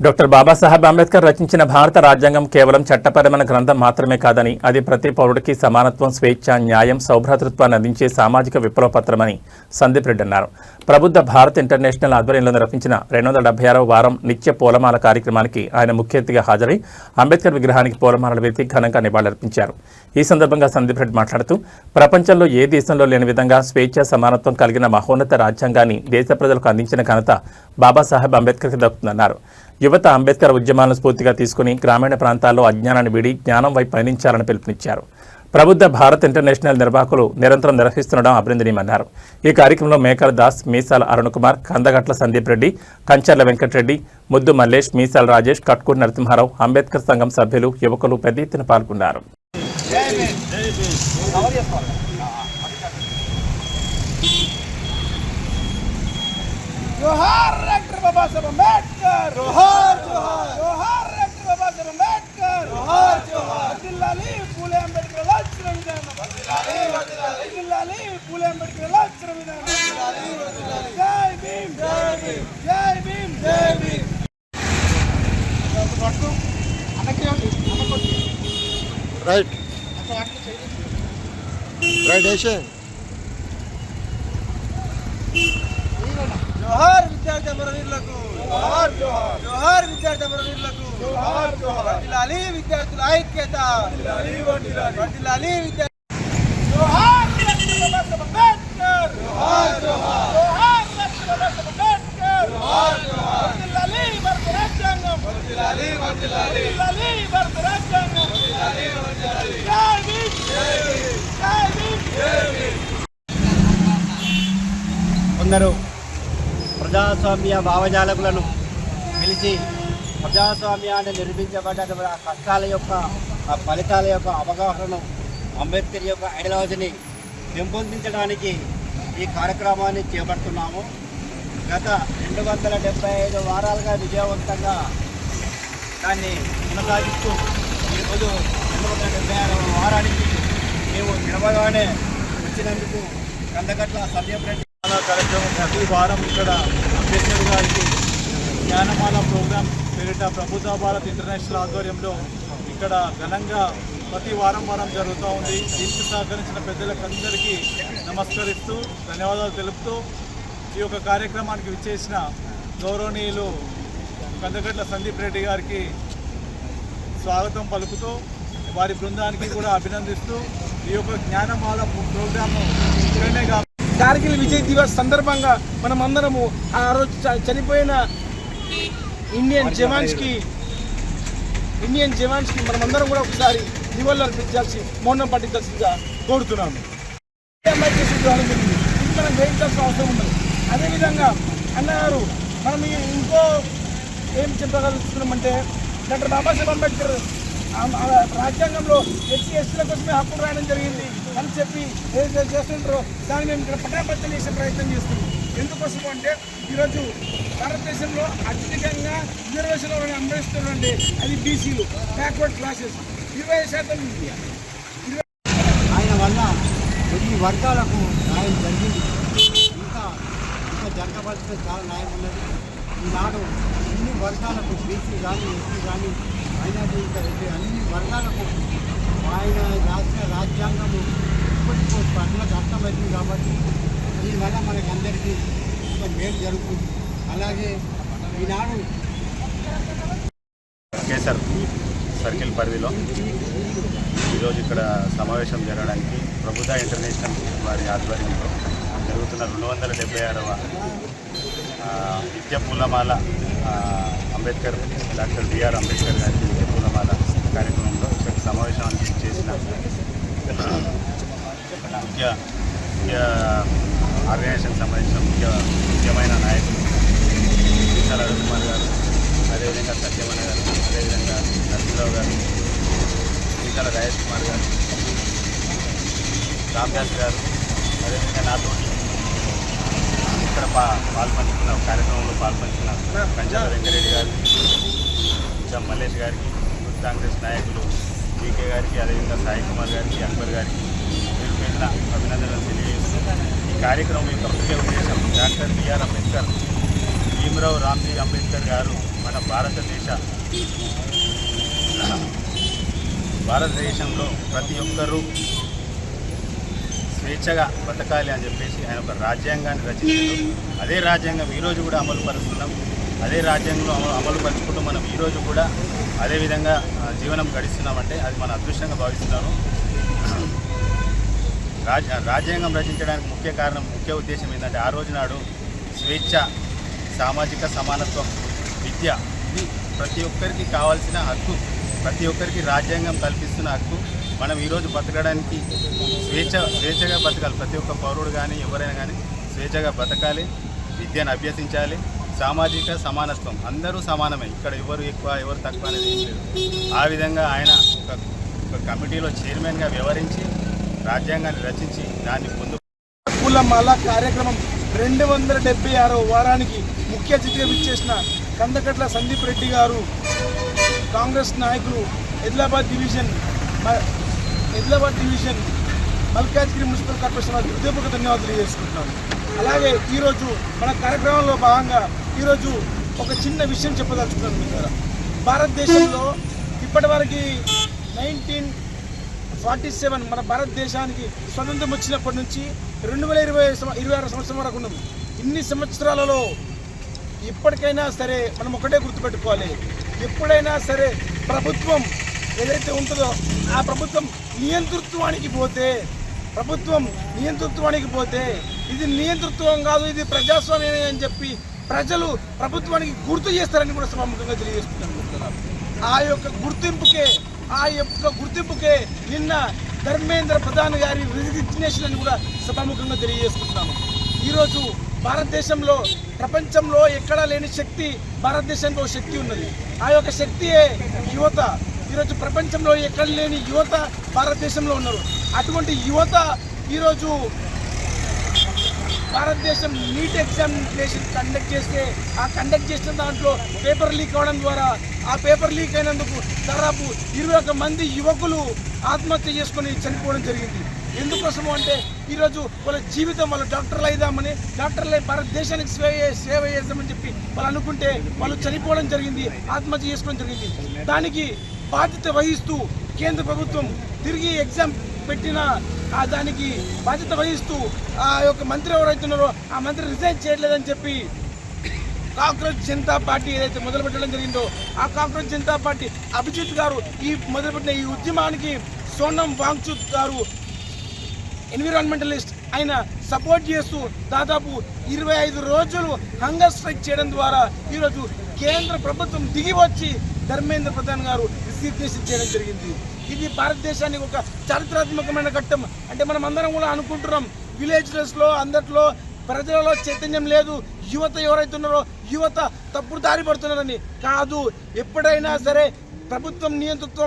Doctor Babasaheb Ambedkar రచించిన భారత రాజ్యాంగం కేవలం చట్టపరమైన గ్రంథం మాత్రమే కాదని అది ప్రతి పౌరుడికి సమానత్వం, స్వేచ్ఛ, న్యాయం, సౌభ్రాతృత్వాన్ని అందించే సామాజిక విప్లవపత్రమని సందీప్ రెడ్డి అన్నారు. ప్రబుద్ధ భారత్ ఇంటర్నేషనల్ ఆధ్వర్యంలో నిర్వహించిన 276వ వారం నిత్య పూలమాల కార్యక్రమానికి ఆయన ముఖ్య అతిథిగా హాజరై అంబేద్కర్ విగ్రహానికి పూలమాలలు వేసి ఘనంగా నివాళులర్పించారు. ఈ సందర్భంగా సందీప్ రెడ్డి మాట్లాడుతూ ప్రపంచంలో ఏ దేశంలో లేని విధంగా స్వేచ్ఛ, సమానత్వం కలిగిన మహోన్నత రాజ్యాంగాన్ని దేశ ప్రజలకు అందించిన ఘనత బాబాసాహెబ్ అంబేద్కర్కి దక్కుతుందన్నారు. యువత అంబేద్కర్ ఉద్యమాలను స్ఫూర్తిగా తీసుకుని గ్రామీణ ప్రాంతాల్లో అజ్ఞానాన్ని వీడి జ్ఞానం వైపు పయనించాలని పిలుపునిచ్చారు. ప్రబుద్ధ భారత్ ఇంటర్నేషనల్ నిర్వాహకులు నిరంతరం నిర్వహిస్తుండడం అభినందనీయమన్నారు. ఈ కార్యక్రమంలో మేకల దాస్, మీసాల అరుణ్ కుమార్, కందగట్ల సందీప్ రెడ్డి, కంచర్ల వెంకటరెడ్డి, ముద్దు మల్లేష్, మీసాల రాజేష్, కట్కూరు నరసింహారావు, అంబేద్కర్ సంఘం సభ్యులు, యువకులు పెద్ద ఎత్తున పాల్గొన్నారు. जोहार डॉक्टर बाबा साहब अम्बेडकर, जोहार जोहार, जोहार डॉक्टर बाबा साहब अम्बेडकर, जोहार जोहार, वदिलाली फुले अंबेडकर लाचर विधान, वदिलाली फुले अंबेडकर लाचर विधान, जय भीम, जय भीम, जय भीम, जय भीम. राइट राइट ऐसे जोहार विद्यार्थी अमरवीरुలకు, जोहार जोहार, जोहार विद्यार्थी अमरवीरुలకు, जोहार जोहार, वदिलाली विद्यार्थुల ఐక్యత, वदिलाली वदिलाली, वदिलाली विद्यार्थి, जोहार डॉक्टर बाबा साहब अंबेडकर, जोहार जोहार, जोहार डॉक्टर बाबा साहब अंबेडकर, जोहार जोहार, वदिलाली भारत రాజ్యాంగం, वदिलाली वदिलाली, वदिलाली भारत రాజ్యాంగం, वदिलाली वदिलाली, जय भीम, जय भीम, जय भीम, जय भीम. కొందరు ప్రజాస్వామ్య భావజాలకులను పిలిచి ప్రజాస్వామ్యాన్ని నిర్మించబడ్డ కష్టాల యొక్క ఫలితాల యొక్క అవగాహనను, అంబేద్కర్ యొక్క ఐడియాలజీని పెంపొందించడానికి ఈ కార్యక్రమాన్ని చేపడుతున్నాము. గత 275 వారాలుగా విజయవంతంగా దాన్ని కొనసాగిస్తూ ఈరోజు 276వ వారానికి మేము నిలబడగానే వచ్చినందుకు కందగట్ల సందీప్ రెడ్డి కార్యక్రమం ప్రతి వారం ఇక్కడ అంబేద్కర్ గారికి జ్ఞానమాల ప్రోగ్రాం పేరిట ప్రబుద్ధ భారత్ ఇంటర్నేషనల్ ఆధ్వర్యంలో ఇక్కడ ఘనంగా ప్రతి వారం జరుగుతూ ఉంది. దీనికి సహకరించిన పెద్దలకందరికీ నమస్కరిస్తూ ధన్యవాదాలు తెలుపుతూ ఈ యొక్క కార్యక్రమానికి విచ్చేసిన గౌరవనీయులు కందగట్ల సందీప్ రెడ్డి గారికి స్వాగతం పలుకుతూ వారి బృందానికి కూడా అభినందిస్తూ ఈ యొక్క జ్ఞానమాల ప్రోగ్రాము ఇక్కడనే కార్గిల్ విజయ్ దివస్ సందర్భంగా మనం అందరము ఆ రోజు చనిపోయిన ఇండియన్ జవాన్స్ కి మనమందరం కూడా ఒకసారి నివాళులు అర్పించాల్సి, మౌనం పట్టించాల్సిందిగా కోరుతున్నాము. ఇది మనం గ్రహించాల్సిన అవసరం ఉన్నది. అదేవిధంగా అన్నగారు మనం ఇంకో ఏం చెప్పగలుగుతున్నామంటే డాక్టర్ బాబాసాహెబ్ అంబేద్కర్ రాజ్యాంగంలో ఎస్సీ ఎస్టీల కోసమే హక్కులు రాయడం జరిగింది అని చెప్పి ఏదైతే చేస్తుంటారో దాన్ని మేము ఇక్కడ పటాపంచలు చేసే ప్రయత్నం చేస్తున్నాం. ఎందుకోసం అంటే ఈరోజు భారతదేశంలో అత్యధికంగా రిజర్వేషన్లో అమలుస్తుందంటే అది బీసీలు, బ్యాక్వర్డ్ క్లాసెస్ 20% ఆయన వల్ల కొన్ని వర్గాలకు న్యాయం జరిగింది. ఇంకా జరగవలసిన చాలా న్యాయం ఉన్నది. ఈనాడు అన్ని వర్గాలకు, బీసీ కానీ, ఎస్సీ కానీ, మైనార్టీ అన్ని వర్గాలకు ఆయన రాసిన రాజ్యాంగము ఇప్పటికీ ప్రజలకు అర్థమవుతుంది. కాబట్టి దీనివల్ల మనకి అందరికీ ఒక మేలు జరుగుతుంది. అలాగే ఈనాడు కేసర్ సర్కిల్ పరిధిలో ఈరోజు ఇక్కడ సమావేశం జరగడానికి ప్రబుద్ధ ఇంటర్నేషనల్ వారి ఆధ్వర్యంలో జరుగుతున్న 276వ నిత్య పూలమాల అంబేద్కర్, డాక్టర్ బిఆర్ అంబేద్కర్ గారి నిత్య పూలమాల కార్యక్రమంలో ఇక్కడ సమావేశానికి చేసిన ముఖ్య ఆర్గనైజేషన్ సంబంధించిన ముఖ్యమైన నాయకులు మీసాల అరుణ్ కుమార్ గారు, అదేవిధంగా సత్యమణ గారు, అదేవిధంగా నరసింహరావు గారు, మీసాల రాజేష్ కుమార్ గారు, రామ్దాస్ గారు, అదేవిధంగా నాతో ఇక్కడ పాల్పంచుకున్న కార్యక్రమంలో పాల్పంచుకున్న కంచర్ల వెంకటరెడ్డి గారు, ఇంకా మల్లేష్ గారికి, యూత్ కాంగ్రెస్ నాయకులు జీకే గారికి, అదేవిధంగా సాయి కుమార్ గారికి, అక్బర్ గారికి పేరు పేరున అభినందనలు తెలియజేస్తూ ఈ కార్యక్రమం యొక్క ముఖ్య ఉద్దేశం డాక్టర్ బిఆర్ అంబేద్కర్, భీమరావు రామ్జీ అంబేద్కర్ గారు మన మన భారతదేశంలో ప్రతి ఒక్కరూ స్వేచ్ఛగా బతకాలి అని చెప్పేసి ఆయన ఒక రాజ్యాంగాన్ని రచించారు. అదే రాజ్యాంగం ఈరోజు కూడా అమలు పరుస్తున్నాం. అదే రాజ్యాంగంలో అమలు పరుచుకుంటూ మనం ఈరోజు కూడా అదేవిధంగా జీవనం గడిస్తున్నామంటే అది మన అదృష్టంగా భావిస్తున్నాను. రాజ్యాంగం రచించడానికి ముఖ్య ఉద్దేశం ఏంటంటే ఆ రోజు నాడు స్వేచ్ఛ, సామాజిక సమానత్వం, విద్య ఇది ప్రతి ఒక్కరికి కావాల్సిన హక్కు, ప్రతి ఒక్కరికి రాజ్యాంగం కల్పిస్తున్న హక్కు. మనం ఈరోజు బతకడానికి స్వేచ్ఛగా బతకాలి. ప్రతి ఒక్క పౌరుడు కానీ ఎవరైనా కానీ స్వేచ్ఛగా బతకాలి, విద్యను అభ్యసించాలి. సామాజిక సమానత్వం, అందరూ సమానమే, ఇక్కడ ఎవరు ఎక్కువ ఎవరు తక్కువ అనేది ఏం లేదు. ఆ విధంగా ఆయన ఒక కమిటీలో చైర్మన్గా వ్యవహరించి రాజ్యాంగాన్ని రచించి దాన్ని పూలమాల కార్యక్రమం 276వ వారానికి ముఖ్య అతిథిగా విచ్చేసిన కందకట్ల సందీప్ రెడ్డి గారు, కాంగ్రెస్ నాయకులు, Adilabad division Malkajgiri municipal corporation వారికి హృదయపూర్వక ధన్యవాదాలు తెలియజేసుకుంటున్నాను. అలాగే ఈరోజు మన కార్యక్రమంలో భాగంగా ఈరోజు ఒక చిన్న విషయం చెప్పదలుచుకున్నాను మీ ద్వారా. భారతదేశంలో ఇప్పటివరకు 1947 మన భారతదేశానికి స్వతంత్రం వచ్చినప్పటి నుంచి 2026 సంవత్సరం వరకు ఉన్నాం. ఇన్ని సంవత్సరాలలో ఇప్పటికైనా సరే మనం ఒకటే గుర్తుపెట్టుకోవాలి, ఎప్పుడైనా సరే ప్రభుత్వం ఏదైతే ఉంటుందో ఆ ప్రభుత్వం నియంతృత్వానికి పోతే ఇది నియంతృత్వం కాదు, ఇది ప్రజాస్వామ్యమే అని చెప్పి ప్రజలు ప్రభుత్వానికి గుర్తు చేస్తారని కూడా సభాముఖంగా తెలియజేస్తున్నాను. ఆ యొక్క గుర్తింపుకే నిన్న ధర్మేంద్ర ప్రధాన్ గారి రిజిగ్నేషన్ అని కూడా సభాముఖంగా తెలియజేస్తున్నాను. ఈరోజు భారతదేశంలో ప్రపంచంలో ఎక్కడా లేని శక్తి భారతదేశానికి ఒక శక్తి ఉన్నది. ఆ యొక్క శక్తియే యువత. ఈరోజు ప్రపంచంలో ఎక్కడ లేని యువత భారతదేశంలో ఉన్నారు. అటువంటి యువత ఈరోజు భారతదేశం నీట్ ఎగ్జామినేషన్ కండక్ట్ చేసిన దాంట్లో పేపర్ లీక్ అవడం ద్వారా ఆ పేపర్ లీక్ అయినందుకు దాదాపు 21 మంది యువకులు ఆత్మహత్య చేసుకొని చనిపోవడం జరిగింది. ఎందుకోసము అంటే ఈరోజు వాళ్ళ జీవితం వాళ్ళ డాక్టర్లు అయిదామని, డాక్టర్లు భారతదేశానికి సేవ చేద్దామని చెప్పి వాళ్ళు అనుకుంటే వాళ్ళు చనిపోవడం జరిగింది, ఆత్మహత్య చేసుకోవడం జరిగింది. దానికి బాధ్యత వహిస్తూ కేంద్ర ప్రభుత్వం తిరిగి ఎగ్జామ్ పెట్టిన దానికి బాధ్యత వహిస్తూ ఆ యొక్క మంత్రి ఎవరైతున్నారో ఆ మంత్రి రిజైన్ చేయట్లేదని చెప్పి కాక్రోచ్ జనతా పార్టీ ఏదైతే మొదలుపెట్టడం జరిగిందో ఆ కాక్రోచ్ జనతా పార్టీ అభిజిత్ గారు మొదలుపెట్టిన ఈ ఉద్యమానికి సోనం వాంగ్చుక్ గారు ఎన్విరాన్మెంటలిస్ట్ ఆయన సపోర్ట్ చేస్తూ దాదాపు 25 రోజులు హంగర్ స్ట్రైక్ చేయడం ద్వారా ఈరోజు కేంద్ర ప్రభుత్వం దిగి వచ్చి ధర్మేంద్ర ప్రధాన్ గారు రిజిగ్నేషన్ చేయడం జరిగింది. ఇది భారతదేశానికి ఒక చారిత్రాత్మకమైన ఘట్టం. అంటే మనం అందరం కూడా అనుకుంటున్నాం విలేజ్లో అందట్లో ప్రజలలో చైతన్యం లేదు, యువత ఎవరైతే ఉన్నారో యువత తప్పుడు దారి పడుతున్నారని. కాదు, ఎప్పుడైనా సరే ప్రభుత్వం నియంతృత్వం